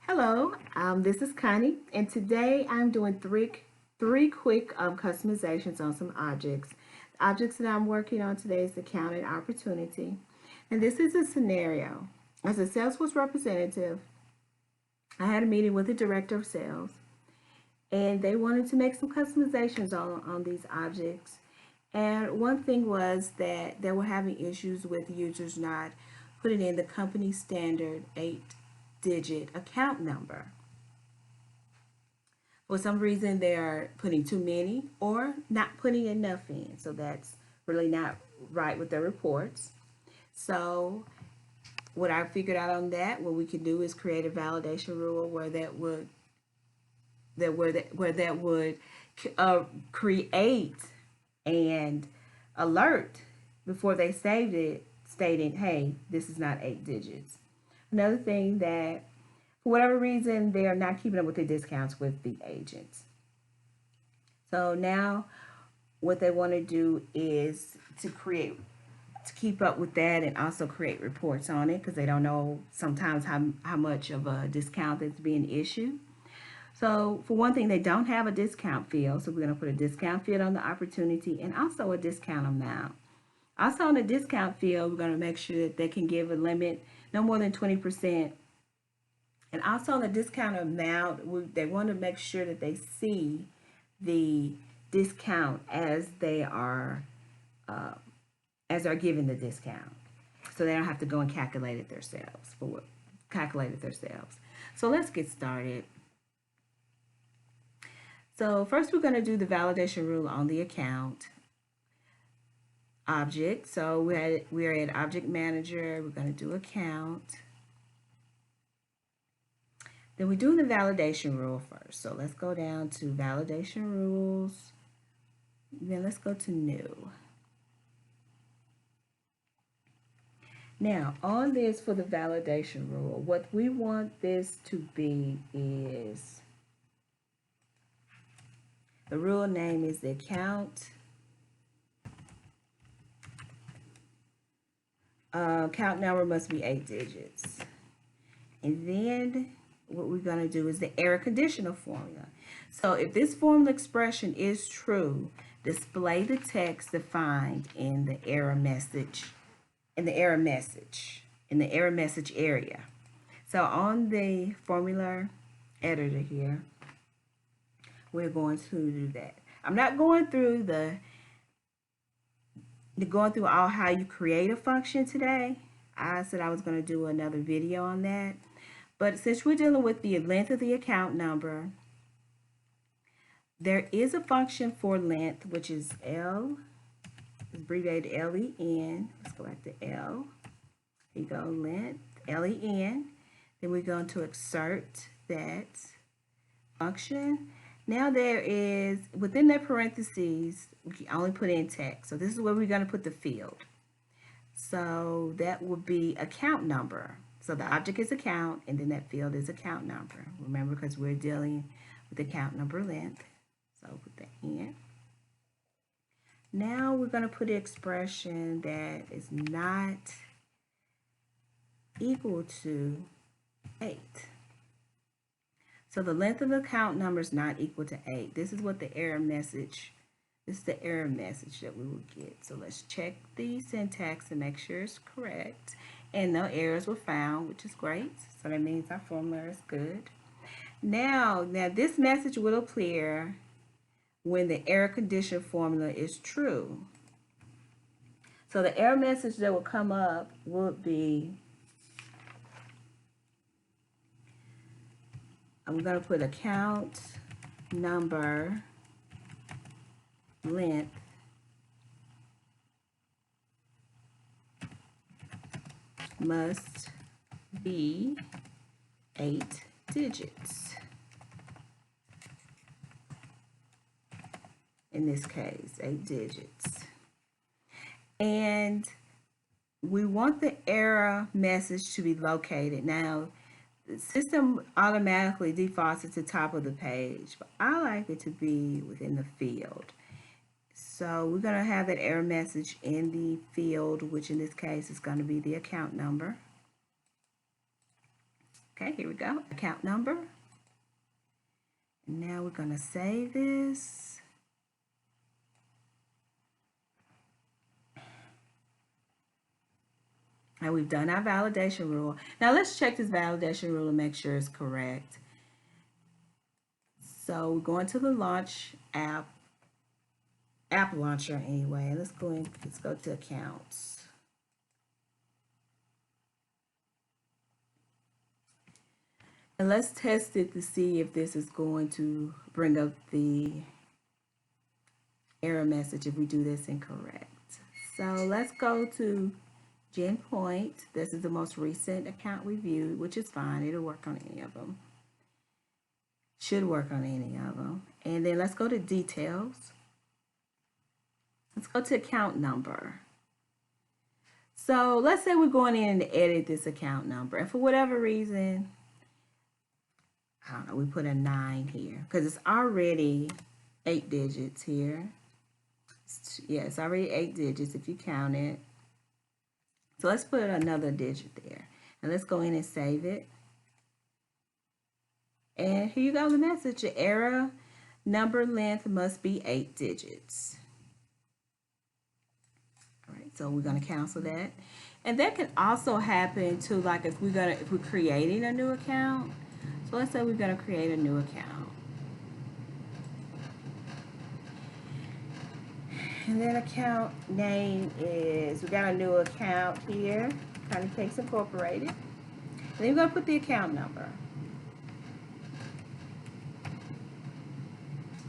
Hello, this is Connie, and today I'm doing three quick customizations on some objects. The objects that I'm working on today is the count and opportunity, and this is a scenario. As a Salesforce representative, I had a meeting with the director of sales, and they wanted to make some customizations on these objects. And one thing was that they were having issues with users not putting in the company standard 8-digit account number. For some reason, they're putting too many or not putting enough in. So that's really not right with their reports. So what I figured out on that, what we can do is create a validation rule where that would create and alert before they saved it, stating, "Hey, this is not 8 digits." Another thing that for whatever reason, they are not keeping up with the discounts with the agents. So now what they want to do is to keep up with that and also create reports on it because they don't know sometimes how much of a discount that's being issued. So for one thing, they don't have a discount field. So we're going to put a discount field on the opportunity and also a discount amount. Also on the discount field, we're going to make sure that they can give a limit no more than 20%. And also on the discount amount, they want to make sure that they see the discount as they're giving the discount, so they don't have to go and calculate it themselves. So let's get started. So first, we're going to do the validation rule on the account object. So we're at Object Manager. We're going to do account. Then we do the validation rule first. So let's go down to validation rules. Then let's go to new. Now, on this for the validation rule, what we want this to be is the rule name is the account. Count number must be 8 digits. And then what we're going to do is the error conditional formula. So if this formula expression is true, display the text defined in the error message area. So on the formula editor here, we're going to do that. I'm not going through all how you create a function today. I said I was going to do another video on that. But since we're dealing with the length of the account number, there is a function for length, which is L, abbreviated LEN. Let's go back to L. Here you go, length, LEN. Then we're going to exert that function. Now there is, within that parentheses, we can only put in text. So this is where we're going to put the field. So that would be account number. So the object is account, and then that field is account number. Remember, because we're dealing with account number length. So put that in. Now we're going to put an expression that is not equal to 8. So the length of the account number is not equal to 8. This is the error message that we will get. So let's check the syntax and make sure it's correct. And no errors were found, which is great. So that means our formula is good. Now this message will appear when the error condition formula is true. So the error message that will come up would be, I'm going to put account number length must be 8 digits. In this case, 8 digits. And we want the error message to be located. Now, the system automatically defaults to the top of the page, but I like it to be within the field. So we're going to have that error message in the field, which in this case is going to be the account number. Okay, here we go. Account number. And now we're going to save this. And we've done our validation rule. Now let's check this validation rule and make sure it's correct. So we're going to the launch app launcher anyway. Let's go to accounts. And let's test it to see if this is going to bring up the error message if we do this incorrect. So let's go to GenPoint. This is the most recent account we viewed, which is fine. It'll work on any of them. Should work on any of them. And then let's go to details. Let's go to account number. So let's say we're going in to edit this account number. And for whatever reason, I don't know, we put a 9 here because it's already 8 digits here. Yeah, it's already 8 digits if you count it. So let's put another digit there. And let's go in and save it. And here you go, the message. The error number length must be 8 digits. All right, so we're going to cancel that. And that can also happen to, like, if we're creating a new account. So let's say we're going to create a new account. And then account name is, we got a new account here, Connie Cakes Incorporated. And then we're going to put the account number.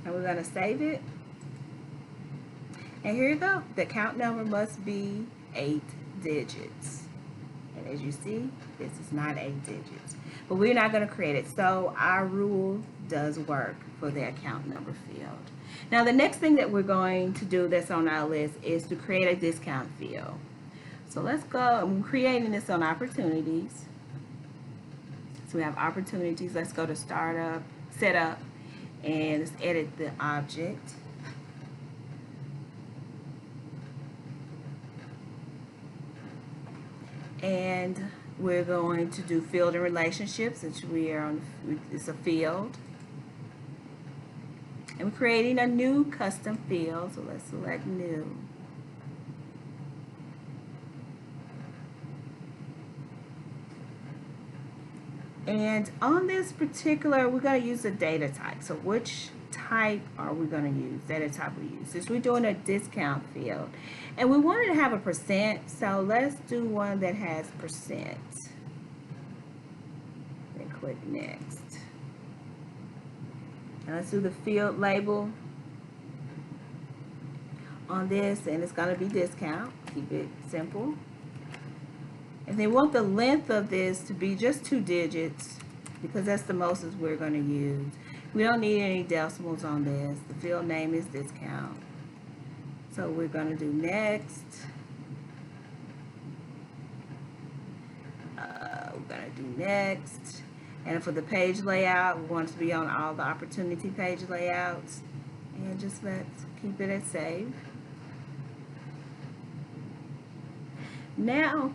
And we're going to save it. And here you go. The account number must be 8 digits. And as you see, this is not 8 digits. But we're not going to create it. So our rule does work for the account number field. Now the next thing that we're going to do that's on our list is to create a discount field. So let's go. I'm creating this on opportunities. So we have opportunities. Let's go to startup, setup, and let's edit the object. And we're going to do field and relationships since we are on, it's a field. And we're creating a new custom field, so let's select new. And on this particular, we're going to use a data type. So which type are we going to use? Data type we use. Since we're doing a discount field. And we wanted to have a percent, so let's do one that has percent. Then click next. Now let's do the field label on this, and it's going to be discount. Keep it simple. And they want the length of this to be just 2 digits because that's the most we're going to use. We don't need any decimals on this. The field name is discount. So we're going to do next. We're going to do next. And for the page layout, we want it to be on all the opportunity page layouts. And just let's keep it at save. Now,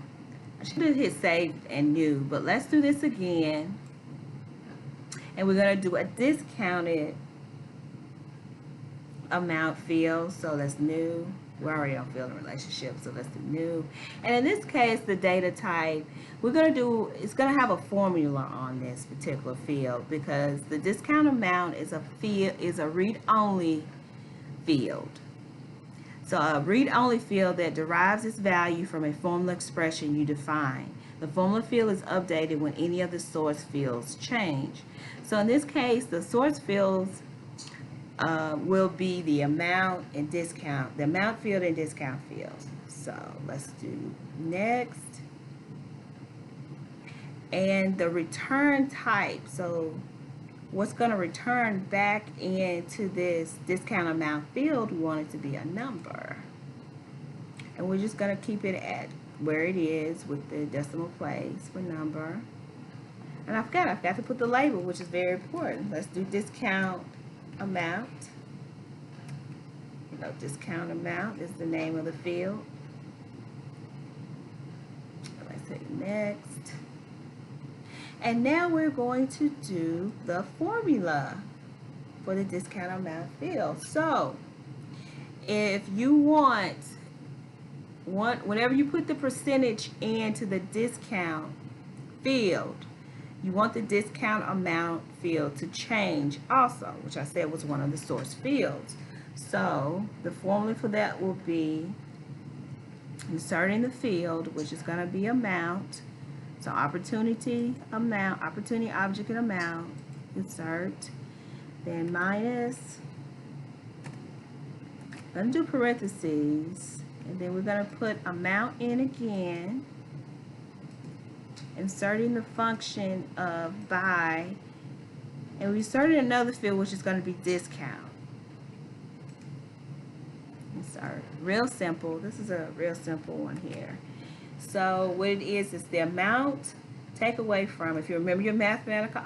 I should have hit save and new, but let's do this again. And we're going to do a discounted amount field. So that's new. We're already on field and relationship, so let's do new. And in this case, the data type, we're going to do, it's going to have a formula on this particular field because the discount amount is a field, is a read-only field. So a read-only field that derives its value from a formula expression you define. The formula field is updated when any of the source fields change. So in this case, the source fields will be the amount and discount, the amount field and discount field. So let's do next. And the return type, so what's going to return back into this discount amount field, we want it to be a number. And we're just going to keep it at where it is with the decimal place for number. And I forgot to put the label, which is very important. Let's do discount amount. You know, discount amount is the name of the field. Let's hit next. And now we're going to do the formula for the discount amount field. So if you want, whenever you put the percentage into the discount field, you want the discount amount field to change also, which I said was one of the source fields. So the formula for that will be inserting the field, which is going to be amount. So opportunity amount, opportunity object and amount, insert, then minus, I'm going to do parentheses, and then we're going to put amount in again, inserting the function of by, and we inserted another field which is going to be discount. Insert. Real simple. This is a real simple one here. So what it is the amount take away from, if you remember your mathematical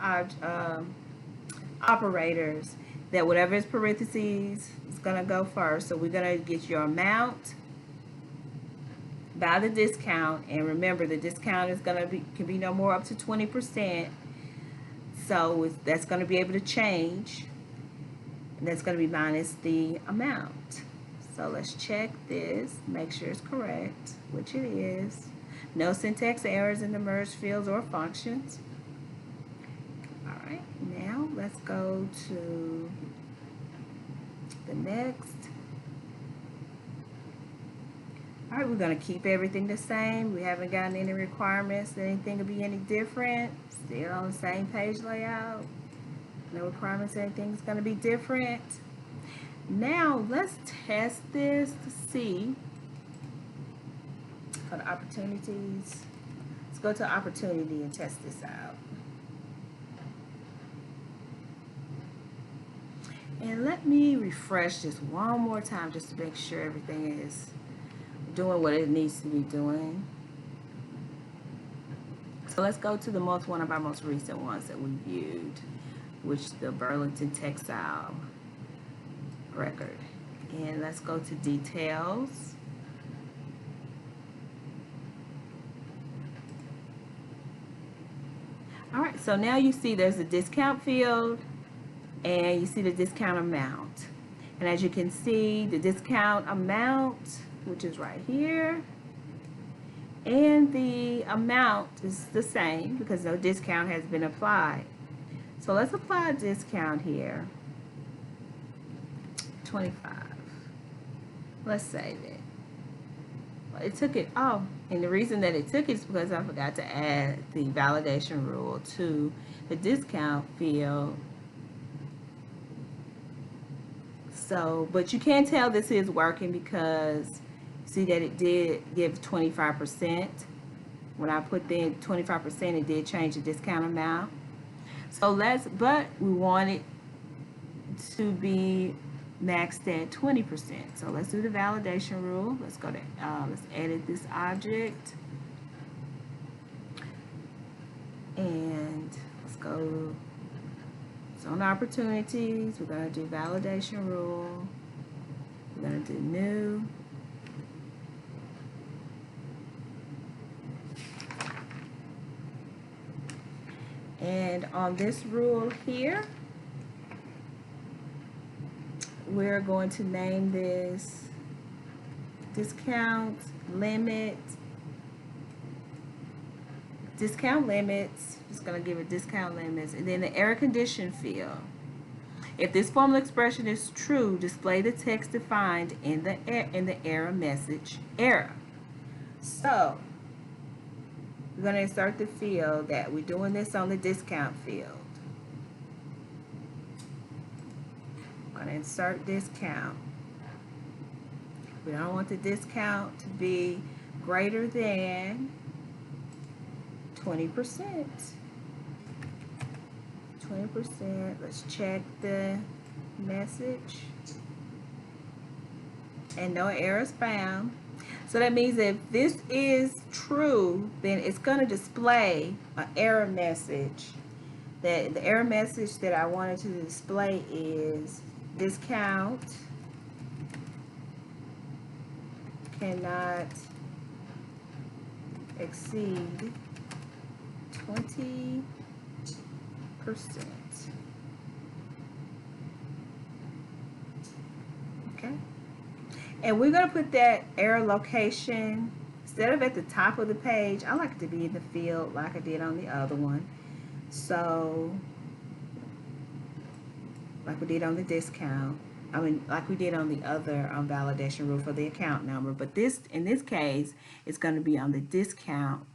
operators, that whatever is parentheses is going to go first. So we're going to get your amount by the discount, and remember the discount is going to be, can be no more up to 20%. So that's going to be able to change, and that's going to be minus the amount. So let's check this, make sure it's correct, which it is. No syntax errors in the merged fields or functions. All right, now let's go to the next. All right, we're going to keep everything the same. We haven't gotten any requirements that anything will be any different. Still on the same page layout. No requirements that anything's going to be different. Now let's test this to see for the opportunities. Let's go to opportunity and test this out. And let me refresh this one more time just to make sure everything is doing what it needs to be doing. So let's go to one of our most recent ones that we viewed, which the Burlington Textile record. And let's go to details. All right, so now you see there's a discount field and you see the discount amount. And as you can see, the discount amount, which is right here, and the amount is the same because no discount has been applied. So let's apply a discount here. 25. Let's save it. Well, it took it off, and the reason that it took it is because I forgot to add the validation rule to the discount field. So, but you can tell this is working because see that it did give 25%. When I put in 25%, it did change the discount amount. So but we want it to be maxed at 20%. So let's do the validation rule. Let's go to, let's edit this object. And let's go zone opportunities. We're going to do validation rule. We're going to do new. And on this rule here, we're going to name this discount limits. Just going to give it discount limits, and then the error condition field. If this formula expression is true, display the text defined in the error message error. So we're going to insert the field that we're doing this on the discount field. I'm going to insert discount. We don't want the discount to be greater than 20%. 20%. Let's check the message. And no errors found. So that means if this is true, then it's going to display an error message. The error message that I wanted to display is discount cannot exceed 20%. Okay. And we're going to put that error location, instead of at the top of the page, I like it to be in the field like I did on the other one. So, like we did on the discount. I mean, like we did on the other validation rule for the account number. But this, in this case, it's going to be on the discount.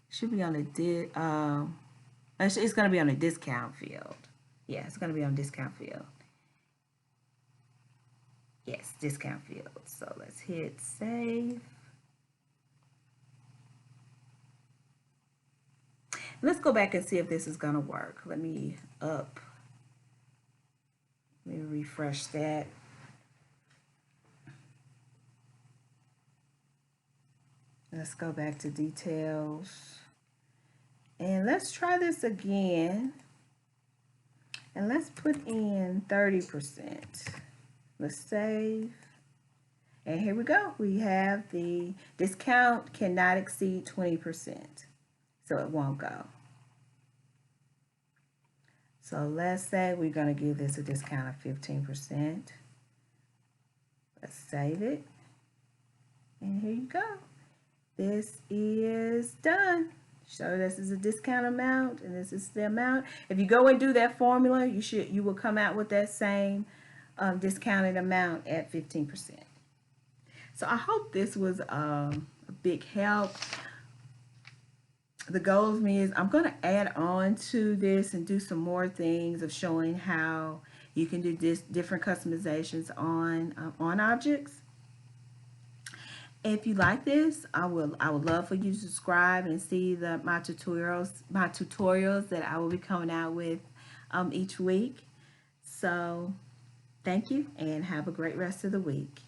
Should be on the it's going to be on the discount field. Yeah, it's going to be on discount field. Yes, discount field. So let's hit save. Let's go back and see if this is going to work. Let me refresh that. Let's go back to details. And let's try this again. And let's put in 30%. Let's save. And here we go. We have the discount cannot exceed 20%. So it won't go. So let's say we're going to give this a discount of 15%. Let's save it. And here you go. This is done. So this is a discount amount, and this is the amount. If you go and do that formula, you will come out with that same discounted amount at 15%. So I hope this was a big help. The goal of me is I'm going to add on to this and do some more things of showing how you can do different customizations on objects. If you like this, I would love for you to subscribe and see my tutorials that I will be coming out with each week. So thank you and have a great rest of the week.